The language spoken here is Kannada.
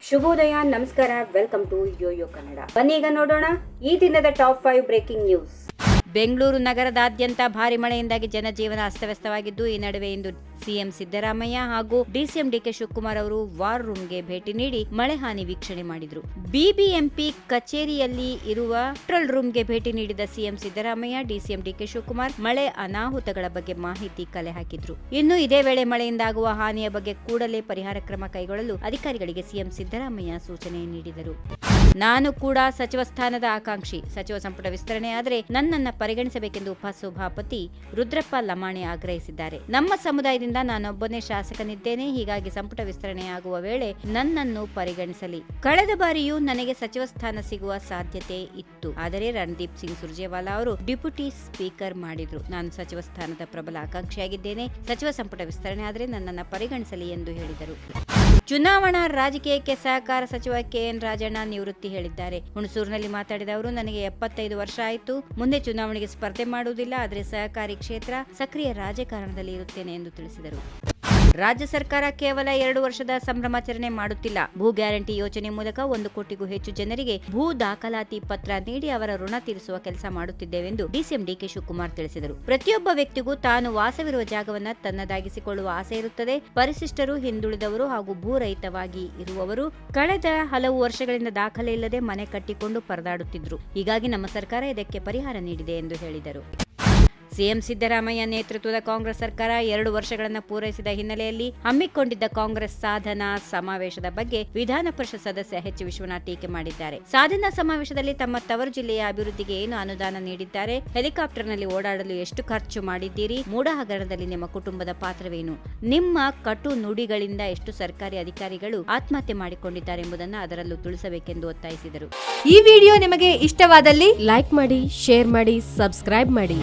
ಶುಭೋದಯ, ನಮಸ್ಕಾರ, ವೆಲ್ಕಮ್ ಟು ಯೋಯೋ ಕನ್ನಡ. ಬನ್ನಿ ಈಗ ನೋಡೋಣ ಈ ದಿನದ ಟಾಪ್ 5 ಬ್ರೇಕಿಂಗ್ ನ್ಯೂಸ್. ಬೆಂಗಳೂರು ನಗರದಾದ್ಯಂತ ಭಾರಿ ಮಳೆಯಿಂದಾಗಿ ಜನಜೀವನ ಅಸ್ತವ್ಯಸ್ತವಾಗಿದ್ದು, ಈ ನಡುವೆ ಇಂದು ಸಿಎಂ ಸಿದ್ದರಾಮಯ್ಯ ಹಾಗೂ ಡಿಸಿಎಂ ಡಿಕೆ ಶಿವಕುಮಾರ್ ಅವರು ವಾರ್ ರೂಮ್ಗೆ ಭೇಟಿ ನೀಡಿ ಮಳೆ ಹಾನಿ ವೀಕ್ಷಣೆ ಮಾಡಿದ್ರು. ಬಿಬಿಎಂಪಿ ಕಚೇರಿಯಲ್ಲಿ ಇರುವ ಕಂಟ್ರೋಲ್ ರೂಮ್ಗೆ ಭೇಟಿ ನೀಡಿದ CM Siddaramaiah, DCM DK Shivakumar ಮಳೆ ಅನಾಹುತಗಳ ಬಗ್ಗೆ ಮಾಹಿತಿ ಕಲೆ ಹಾಕಿದ್ರು. ಇನ್ನು ಇದೇ ವೇಳೆ ಮಳೆಯಿಂದಾಗುವ ಹಾನಿಯ ಬಗ್ಗೆ ಕೂಡಲೇ ಪರಿಹಾರ ಕ್ರಮ ಕೈಗೊಳ್ಳಲು ಅಧಿಕಾರಿಗಳಿಗೆ ಸಿಎಂ ಸಿದ್ದರಾಮಯ್ಯ ಸೂಚನೆ ನೀಡಿದರು. ನಾನು ಕೂಡ ಸಚಿವ ಸ್ಥಾನದ ಆಕಾಂಕ್ಷಿ. ಸಚಿವ ಸಂಪುಟ ವಿಸ್ತರಣೆ ಆದರೆ ನನ್ನನ್ನ ಪರಿಗಣಿಸಬೇಕೆಂದು ಉಪಸಭಾಪತಿ ರುದ್ರಪ್ಪ ಲಮಾಣಿ ಆಗ್ರಹಿಸಿದ್ದಾರೆ. ನಮ್ಮ ಸಮುದಾಯದಿಂದ ನಾನೊಬ್ಬನೇ ಶಾಸಕನಿದ್ದೇನೆ, ಹೀಗಾಗಿ ಸಂಪುಟ ವಿಸ್ತರಣೆಯಾಗುವ ವೇಳೆ ನನ್ನನ್ನು ಪರಿಗಣಿಸಲಿ. ಕಳೆದ ಬಾರಿಯೂ ನನಗೆ ಸಚಿವ ಸ್ಥಾನ ಸಿಗುವ ಸಾಧ್ಯತೆ ಇತ್ತು, ಆದರೆ ರಣದೀಪ್ ಸಿಂಗ್ ಸುರ್ಜೇವಾಲಾ ಅವರು ಡೆಪ್ಯೂಟಿ ಸ್ಪೀಕರ್ ಮಾಡಿದ್ರು. ನಾನು ಸಚಿವ ಸ್ಥಾನದ ಪ್ರಬಲ ಆಕಾಂಕ್ಷಿಯಾಗಿದ್ದೇನೆ. ಸಚಿವ ಸಂಪುಟ ವಿಸ್ತರಣೆ ಆದರೆ ನನ್ನನ್ನು ಪರಿಗಣಿಸಲಿ ಎಂದು ಹೇಳಿದರು. ಚುನಾವಣಾ ರಾಜಕೀಯಕ್ಕೆ ಸಹಕಾರ ಸಚಿವ ಕೆಎನ್ ರಾಜಣ್ಣ ನಿವೃತ್ತಿ ಹೇಳಿದ್ದಾರೆ. ಹುಣಸೂರಿನಲ್ಲಿ ಮಾತನಾಡಿದ ಅವರು, ನನಗೆ 75 ವರ್ಷ ಆಯಿತು. ಮುಂದೆ ಚುನಾವಣೆಗೆ ಸ್ಪರ್ಧೆ ಮಾಡುವುದಿಲ್ಲ, ಆದರೆ ಸಹಕಾರಿ ಕ್ಷೇತ್ರ ಸಕ್ರಿಯ ರಾಜಕಾರಣದಲ್ಲಿ ಇರುತ್ತೇನೆ ಎಂದು ತಿಳಿಸಿದರು. ರಾಜ್ಯ ಸರ್ಕಾರ ಕೇವಲ 2 ವರ್ಷದ ಸಂಭ್ರಮಾಚರಣೆ ಮಾಡುತ್ತಿಲ್ಲ. ಭೂ ಗ್ಯಾರಂಟಿ ಯೋಜನೆ ಮೂಲಕ 1 ಕೋಟಿಗೂ ಹೆಚ್ಚು ಜನರಿಗೆ ಭೂ ದಾಖಲಾತಿ ಪತ್ರ ನೀಡಿ ಅವರ ಋಣ ತೀರಿಸುವ ಕೆಲಸ ಮಾಡುತ್ತಿದ್ದೇವೆಂದು ಡಿಸಿಎಂ ಡಿಕೆ ಶಿವಕುಮಾರ್ ತಿಳಿಸಿದರು. ಪ್ರತಿಯೊಬ್ಬ ವ್ಯಕ್ತಿಗೂ ತಾನು ವಾಸವಿರುವ ಜಾಗವನ್ನ ತನ್ನದಾಗಿಸಿಕೊಳ್ಳುವ ಆಸೆ ಇರುತ್ತದೆ. ಪರಿಶಿಷ್ಟರು, ಹಿಂದುಳಿದವರು ಹಾಗೂ ಭೂ ರಹಿತವಾಗಿ ಇರುವವರು ಕಳೆದ ಹಲವು ವರ್ಷಗಳಿಂದ ದಾಖಲೆ ಇಲ್ಲದೆ ಮನೆ ಕಟ್ಟಿಕೊಂಡು ಪರದಾಡುತ್ತಿದ್ರು. ಹೀಗಾಗಿ ನಮ್ಮ ಸರ್ಕಾರ ಇದಕ್ಕೆ ಪರಿಹಾರ ನೀಡಿದೆ ಎಂದು ಹೇಳಿದರು. ಸಿಎಂ ಸಿದ್ದರಾಮಯ್ಯ ನೇತೃತ್ವದ ಕಾಂಗ್ರೆಸ್ ಸರ್ಕಾರ 2 ವರ್ಷಗಳನ್ನು ಪೂರೈಸಿದ ಹಿನ್ನೆಲೆಯಲ್ಲಿ ಹಮ್ಮಿಕೊಂಡಿದ್ದ ಕಾಂಗ್ರೆಸ್ ಸಾಧನಾ ಸಮಾವೇಶದ ಬಗ್ಗೆ ವಿಧಾನ ಪರಿಷತ್ ಸದಸ್ಯ ಎಚ್ ವಿಶ್ವನಾಥ್ ಟೀಕೆ ಮಾಡಿದ್ದಾರೆ. ಸಾಧನಾ ಸಮಾವೇಶದಲ್ಲಿ ತಮ್ಮ ತವರು ಜಿಲ್ಲೆಯ ಅಭಿವೃದ್ಧಿಗೆ ಏನು ಅನುದಾನ ನೀಡಿದ್ದಾರೆ, ಹೆಲಿಕಾಪ್ಟರ್ನಲ್ಲಿ ಓಡಾಡಲು ಎಷ್ಟು ಖರ್ಚು ಮಾಡಿದ್ದೀರಿ, ಮೂಡ ಹಗರಣದಲ್ಲಿ ನಿಮ್ಮ ಕುಟುಂಬದ ಪಾತ್ರವೇನು, ನಿಮ್ಮ ಕಟು ನುಡಿಗಳಿಂದ ಎಷ್ಟು ಸರ್ಕಾರಿ ಅಧಿಕಾರಿಗಳು ಆತ್ಮಹತ್ಯೆ ಮಾಡಿಕೊಂಡಿದ್ದಾರೆ ಎಂಬುದನ್ನು ಅದರಲ್ಲೂ ತಿಳಿಸಬೇಕೆಂದು ಒತ್ತಾಯಿಸಿದರು. ಈ ವಿಡಿಯೋ ನಿಮಗೆ ಇಷ್ಟವಾದಲ್ಲಿ ಲೈಕ್ ಮಾಡಿ, ಶೇರ್ ಮಾಡಿ, ಸಬ್ಸ್ಕ್ರೈಬ್ ಮಾಡಿ.